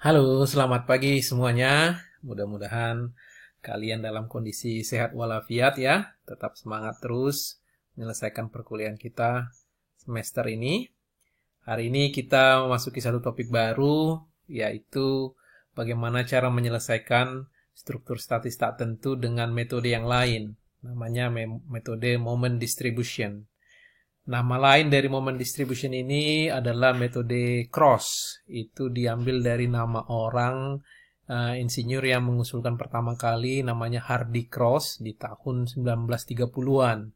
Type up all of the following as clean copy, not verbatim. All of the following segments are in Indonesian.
Halo, selamat pagi semuanya. Mudah-mudahan kalian dalam kondisi sehat walafiat ya. Tetap semangat terus menyelesaikan perkuliahan kita semester ini. Hari ini kita memasuki satu topik baru, yaitu bagaimana cara menyelesaikan struktur statis tak tentu dengan metode yang lain. Namanya metode moment distribution. Nama lain dari moment distribution ini adalah metode cross. Itu diambil dari nama orang insinyur yang mengusulkan pertama kali, namanya Hardy Cross di tahun 1930-an.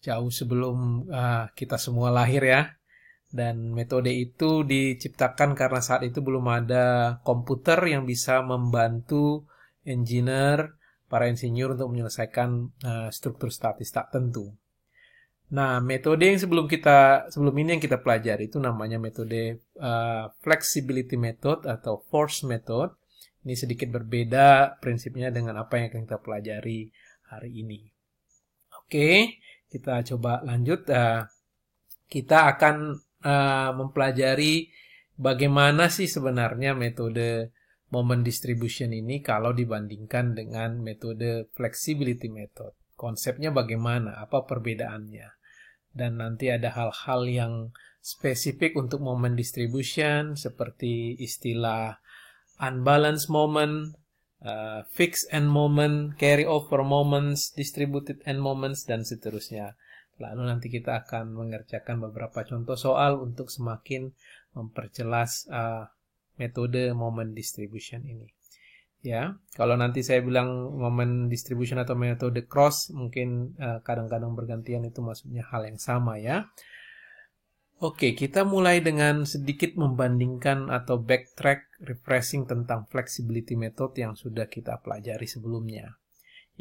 Jauh sebelum kita semua lahir ya. Dan metode itu diciptakan karena saat itu belum ada komputer yang bisa membantu para insinyur untuk menyelesaikan struktur statis tak tentu. Nah, metode yang sebelum ini yang kita pelajari itu namanya metode flexibility method atau force method. Ini sedikit berbeda prinsipnya dengan apa yang akan kita pelajari hari ini. Oke, kita coba lanjut. Kita akan mempelajari bagaimana sih sebenarnya metode moment distribution ini kalau dibandingkan dengan metode flexibility method. Konsepnya bagaimana? Apa perbedaannya? Dan nanti ada hal-hal yang spesifik untuk moment distribution seperti istilah unbalanced moment, fixed end moment, carry over moments, distributed end moments, dan seterusnya. Lalu nanti kita akan mengerjakan beberapa contoh soal untuk semakin memperjelas metode moment distribution ini. Ya, kalau nanti saya bilang moment distribution atau metode cross, mungkin kadang-kadang bergantian, itu maksudnya hal yang sama ya. Oke, kita mulai dengan sedikit membandingkan atau backtrack refreshing tentang flexibility method yang sudah kita pelajari sebelumnya.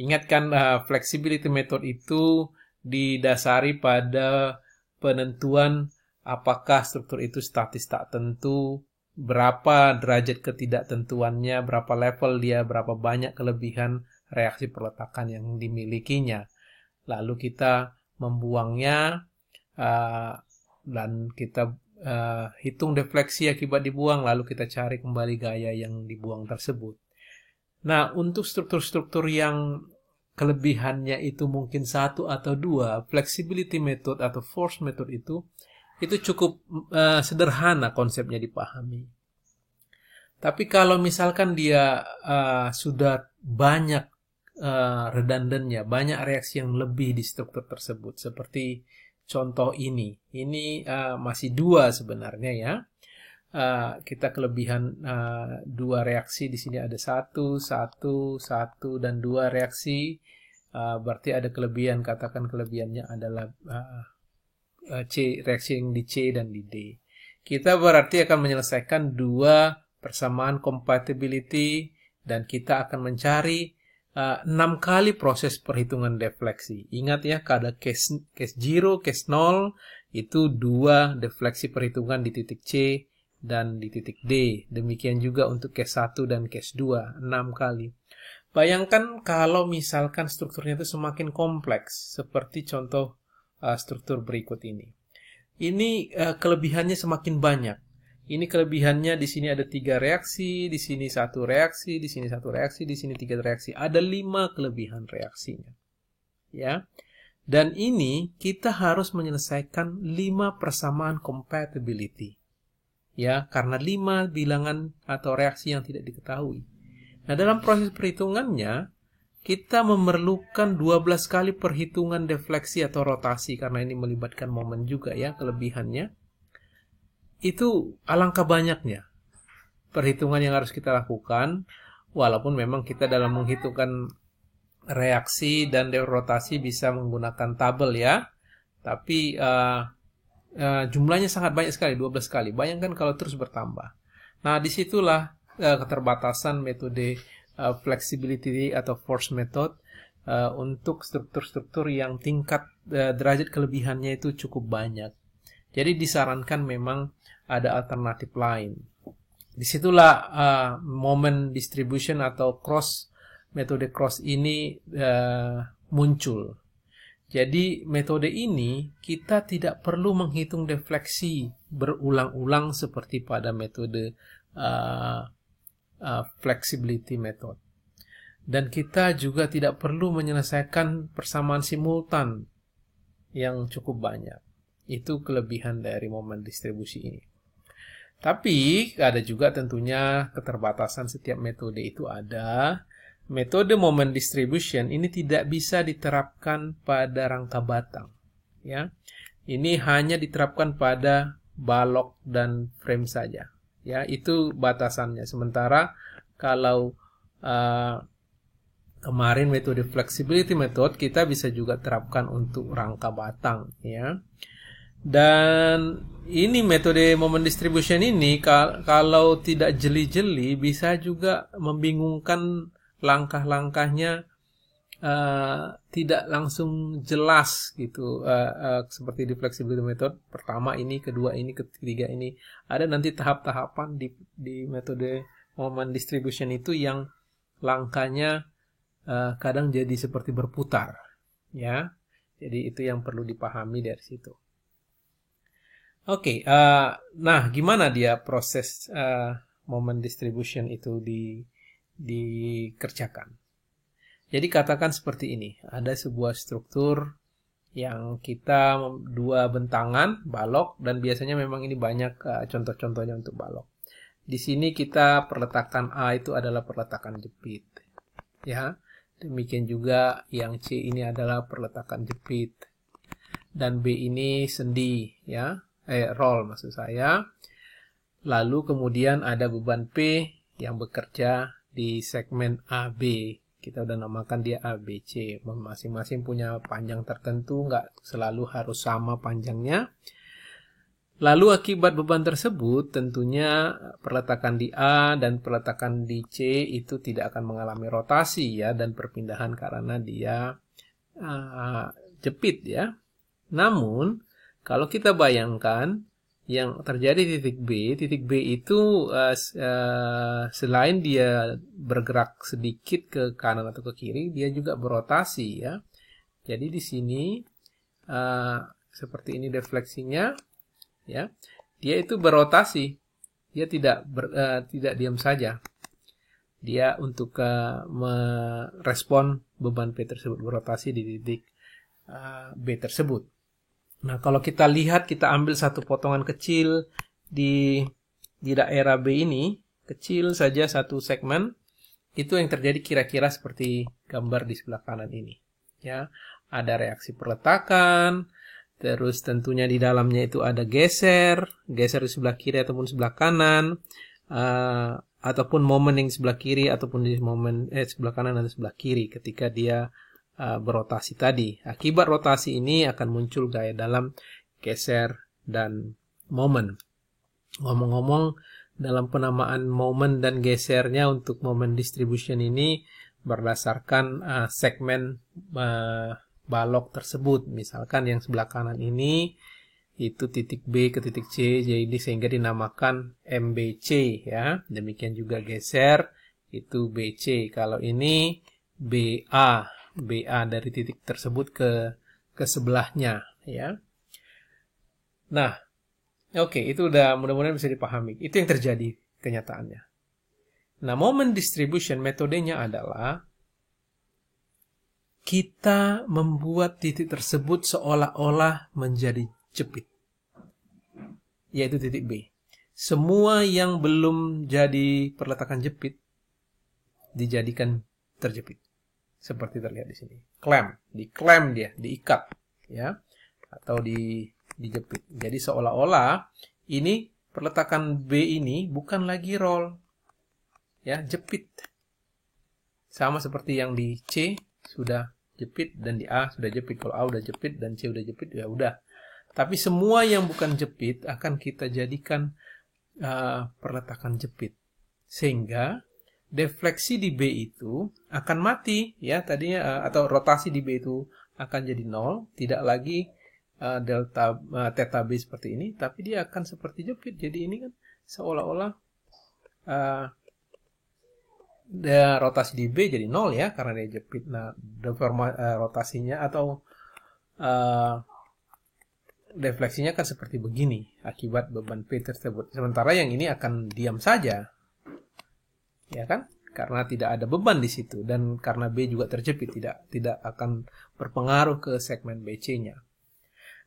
Ingatkan flexibility method itu didasari pada penentuan apakah struktur itu statis tak tentu, berapa derajat ketidaktentuannya, berapa level dia, berapa banyak kelebihan reaksi perletakan yang dimilikinya. Lalu kita membuangnya dan kita hitung defleksi akibat dibuang, lalu kita cari kembali gaya yang dibuang tersebut. Nah, untuk struktur-struktur yang kelebihannya itu mungkin 1 atau 2, flexibility method atau force method itu cukup sederhana konsepnya dipahami. Tapi kalau misalkan dia sudah banyak redundannya, banyak reaksi yang lebih di struktur tersebut, seperti contoh ini. Ini masih 2 sebenarnya ya. Kita kelebihan 2 reaksi, di sini ada 1, dan 2 reaksi. Berarti ada kelebihan, katakan kelebihannya adalah reaksi yang di C dan di D. Kita berarti akan menyelesaikan 2 persamaan compatibility dan kita akan mencari 6 kali proses perhitungan defleksi. Ingat ya, kada case 0, case 0 itu 2 defleksi perhitungan di titik C dan di titik D. Demikian juga untuk case 1 dan case 2, 6 kali. Bayangkan kalau misalkan strukturnya itu semakin kompleks, seperti contoh struktur berikut ini. Ini kelebihannya semakin banyak. Ini kelebihannya, di sini ada 3 reaksi, di sini 1 reaksi, di sini 1 reaksi, di sini 3 reaksi. Ada 5 kelebihan reaksinya. Ya. Dan ini kita harus menyelesaikan 5 persamaan compatibility. Ya, karena 5 bilangan atau reaksi yang tidak diketahui. Nah, dalam proses perhitungannya kita memerlukan 12 kali perhitungan defleksi atau rotasi, karena ini melibatkan momen juga ya, kelebihannya. Itu alangkah banyaknya perhitungan yang harus kita lakukan, walaupun memang kita dalam menghitungkan reaksi dan rotasi bisa menggunakan tabel ya, tapi jumlahnya sangat banyak sekali, 12 kali. Bayangkan kalau terus bertambah. Nah, disitulah keterbatasan metode flexibility atau force method untuk struktur-struktur yang tingkat derajat kelebihannya itu cukup banyak. Jadi disarankan memang ada alternatif lain. Disitulah moment distribution atau metode cross ini muncul. Jadi metode ini kita tidak perlu menghitung defleksi berulang-ulang seperti pada metode flexibility method. Dan kita juga tidak perlu menyelesaikan persamaan simultan yang cukup banyak. Itu kelebihan dari moment distribusi ini. Tapi ada juga tentunya keterbatasan setiap metode itu ada. Metode moment distribution ini tidak bisa diterapkan pada rangka batang. Ya, ini hanya diterapkan pada balok dan frame saja. Ya, itu batasannya. Sementara kalau kemarin metode flexibility method kita bisa juga terapkan untuk rangka batang, ya. Dan ini metode moment distribution ini kalau tidak jeli-jeli bisa juga membingungkan, langkah-langkahnya tidak langsung jelas gitu, seperti di flexibility method. Pertama ini, kedua ini, ketiga ini. Ada nanti tahap-tahapan di metode moment distribution itu yang langkahnya kadang jadi seperti berputar, ya. Jadi itu yang perlu dipahami dari situ. Oke, nah gimana dia proses moment distribution itu dikerjakan? Jadi katakan seperti ini, ada sebuah struktur yang kita dua bentangan, balok, dan biasanya memang ini banyak contoh-contohnya untuk balok. Di sini kita perletakan A itu adalah perletakan jepit, ya. Demikian juga yang C ini adalah perletakan jepit. Dan B ini sendi, ya. Roll maksud saya. Lalu kemudian ada beban P yang bekerja di segmen AB. Kita udah namakan dia ABC. Masing-masing punya panjang tertentu, nggak selalu harus sama panjangnya. Lalu akibat beban tersebut, tentunya perletakan di A dan perletakan di C itu tidak akan mengalami rotasi, ya, dan perpindahan karena dia jepit, ya. Namun, kalau kita bayangkan yang terjadi titik B itu selain dia bergerak sedikit ke kanan atau ke kiri, dia juga berotasi, ya. Jadi di sini seperti ini defleksinya. Ya, dia itu berotasi, dia tidak diam saja. Dia untuk merespon beban P tersebut berotasi di titik B tersebut. Nah, kalau kita lihat, kita ambil satu potongan kecil di daerah B ini, kecil saja satu segmen, itu yang terjadi kira-kira seperti gambar di sebelah kanan ini. Ya, ada reaksi perletakan. Terus tentunya di dalamnya itu ada geser di sebelah kiri ataupun sebelah kanan, ataupun momen yang sebelah kiri ataupun di momen sebelah kanan dan sebelah kiri ketika dia berotasi tadi. Akibat rotasi ini akan muncul gaya dalam geser dan momen. Ngomong-ngomong, dalam penamaan momen dan gesernya untuk moment distribution ini berdasarkan segmen balok tersebut. Misalkan yang sebelah kanan ini itu titik B ke titik C, jadi sehingga dinamakan MBC, ya. Demikian juga geser itu BC. Kalau ini BA dari titik tersebut ke sebelahnya, ya. Nah, oke, itu udah mudah-mudahan bisa dipahami. Itu yang terjadi kenyataannya. Nah, moment distribution metodenya adalah kita membuat titik tersebut seolah-olah menjadi jepit, yaitu titik B. Semua yang belum jadi perletakan jepit dijadikan terjepit, seperti terlihat di sini. Diklem dia, diikat, ya, atau dijepit. Jadi seolah-olah ini perletakan B ini bukan lagi roll, ya, jepit. Sama seperti yang di C sudah jepit dan di A sudah jepit. Kalau A udah jepit dan C udah jepit, ya udah. Tapi semua yang bukan jepit akan kita jadikan perletakan jepit, sehingga defleksi di B itu akan mati, ya, tadinya atau rotasi di B itu akan jadi 0, tidak lagi delta theta B seperti ini, tapi dia akan seperti jepit. Jadi ini kan seolah-olah rotasi di B jadi 0, ya, karena dia jepit. Nah, rotasinya atau defleksinya kan seperti begini akibat beban P tersebut. Sementara yang ini akan diam saja. ya kan? Karena tidak ada beban di situ, dan karena B juga terjepit, tidak akan berpengaruh ke segmen BC-nya.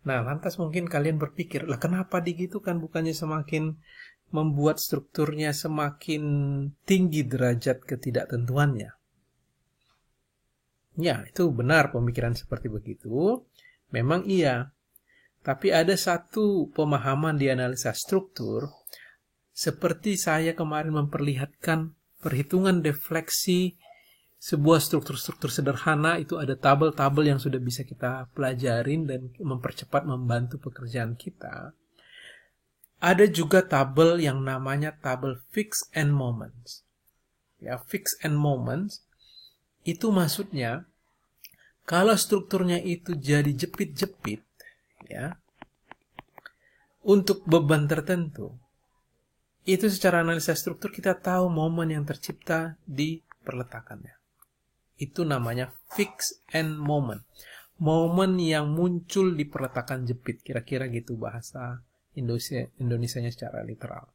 Nah, lantas mungkin kalian berpikir, lah kenapa digitukan, bukannya semakin membuat strukturnya semakin tinggi derajat ketidaktentuannya? Ya, itu benar pemikiran seperti begitu. Memang iya. Tapi ada satu pemahaman di analisa struktur, seperti saya kemarin memperlihatkan perhitungan defleksi sebuah struktur-struktur sederhana, itu ada tabel-tabel yang sudah bisa kita pelajarin dan mempercepat membantu pekerjaan kita. Ada juga tabel yang namanya tabel fix and moments. Ya, fix and moments itu maksudnya kalau strukturnya itu jadi jepit-jepit, ya, untuk beban tertentu, itu secara analisa struktur kita tahu momen yang tercipta di perletakannya. Itu namanya fix and moment. Momen yang muncul di perletakan jepit. Kira-kira gitu bahasa Indonesianya secara literal.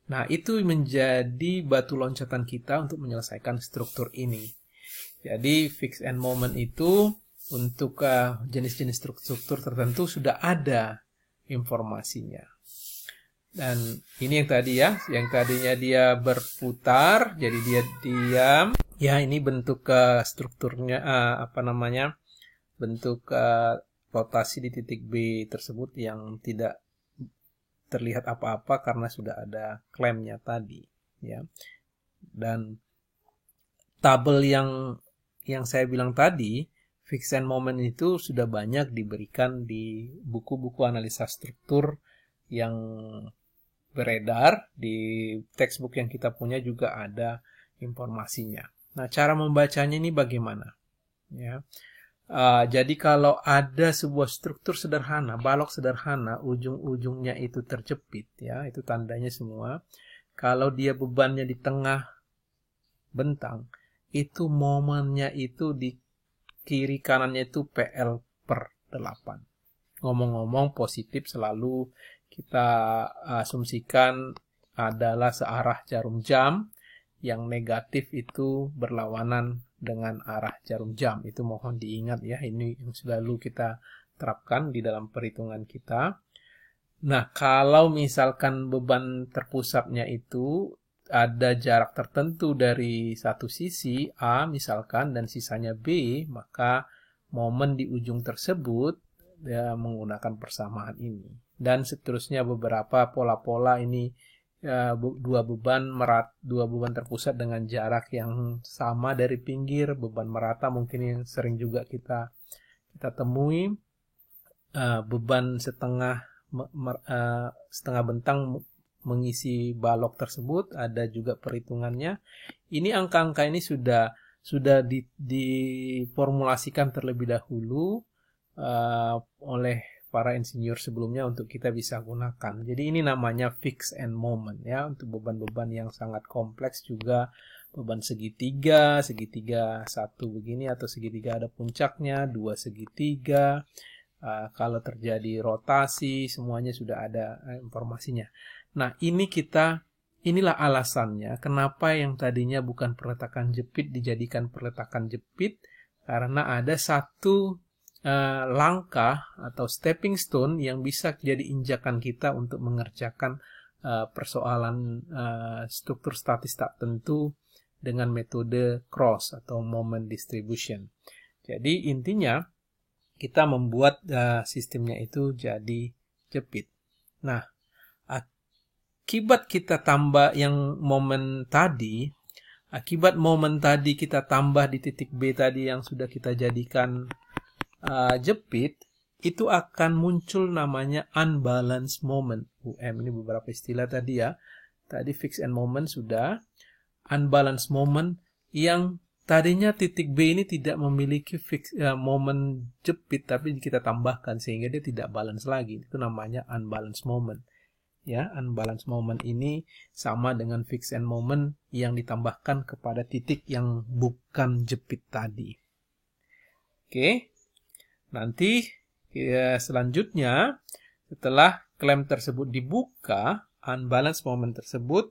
Nah, itu menjadi batu loncatan kita untuk menyelesaikan struktur ini. Jadi, fix and moment itu untuk jenis-jenis struktur tertentu sudah ada informasinya. Dan ini yang tadi ya, yang tadinya dia berputar, jadi dia diam. Ya, ini bentuk strukturnya, bentuk rotasi di titik B tersebut yang tidak terlihat apa-apa karena sudah ada klemnya tadi. Ya, dan tabel yang saya bilang tadi, fix and moment itu sudah banyak diberikan di buku-buku analisa struktur yang beredar. Di textbook yang kita punya juga ada informasinya. Nah, cara membacanya ini bagaimana? Ya, jadi kalau ada sebuah struktur sederhana, balok sederhana, ujung-ujungnya itu terjepit, ya, itu tandanya semua. Kalau dia bebannya di tengah bentang, itu momennya itu di kiri kanannya itu PL/8. Ngomong-ngomong, positif selalu kita asumsikan adalah searah jarum jam, yang negatif itu berlawanan dengan arah jarum jam. Itu mohon diingat ya, ini yang selalu kita terapkan di dalam perhitungan kita. Nah, kalau misalkan beban terpusatnya itu ada jarak tertentu dari satu sisi A misalkan dan sisanya B, maka momen di ujung tersebut ya, menggunakan persamaan ini. Dan seterusnya beberapa pola-pola ini, dua beban terpusat dengan jarak yang sama dari pinggir, beban merata mungkin yang sering juga kita temui, beban setengah bentang mengisi balok tersebut, ada juga perhitungannya. Ini angka-angka ini sudah diformulasikan terlebih dahulu oleh para insinyur sebelumnya untuk kita bisa gunakan. Jadi ini namanya fix and moment ya, untuk beban-beban yang sangat kompleks juga, beban segitiga satu begini atau segitiga ada puncaknya, dua segitiga. Kalau terjadi rotasi semuanya sudah ada informasinya. Nah, inilah alasannya kenapa yang tadinya bukan perletakan jepit dijadikan perletakan jepit, karena ada satu langkah atau stepping stone yang bisa jadi injakan kita untuk mengerjakan persoalan struktur statis tak tentu dengan metode cross atau moment distribution. Jadi intinya kita membuat sistemnya itu jadi jepit. Nah, akibat kita tambah yang momen tadi, kita tambah di titik B tadi yang sudah kita jadikan jepit, itu akan muncul namanya unbalanced moment. Ini beberapa istilah tadi ya. Tadi fix and moment sudah. Unbalanced moment yang tadinya titik B ini tidak memiliki moment jepit, tapi kita tambahkan sehingga dia tidak balance lagi. Itu namanya unbalanced moment. Ya, unbalanced moment ini sama dengan fix and moment yang ditambahkan kepada titik yang bukan jepit tadi. Oke. Nanti selanjutnya setelah klem tersebut dibuka, unbalanced moment tersebut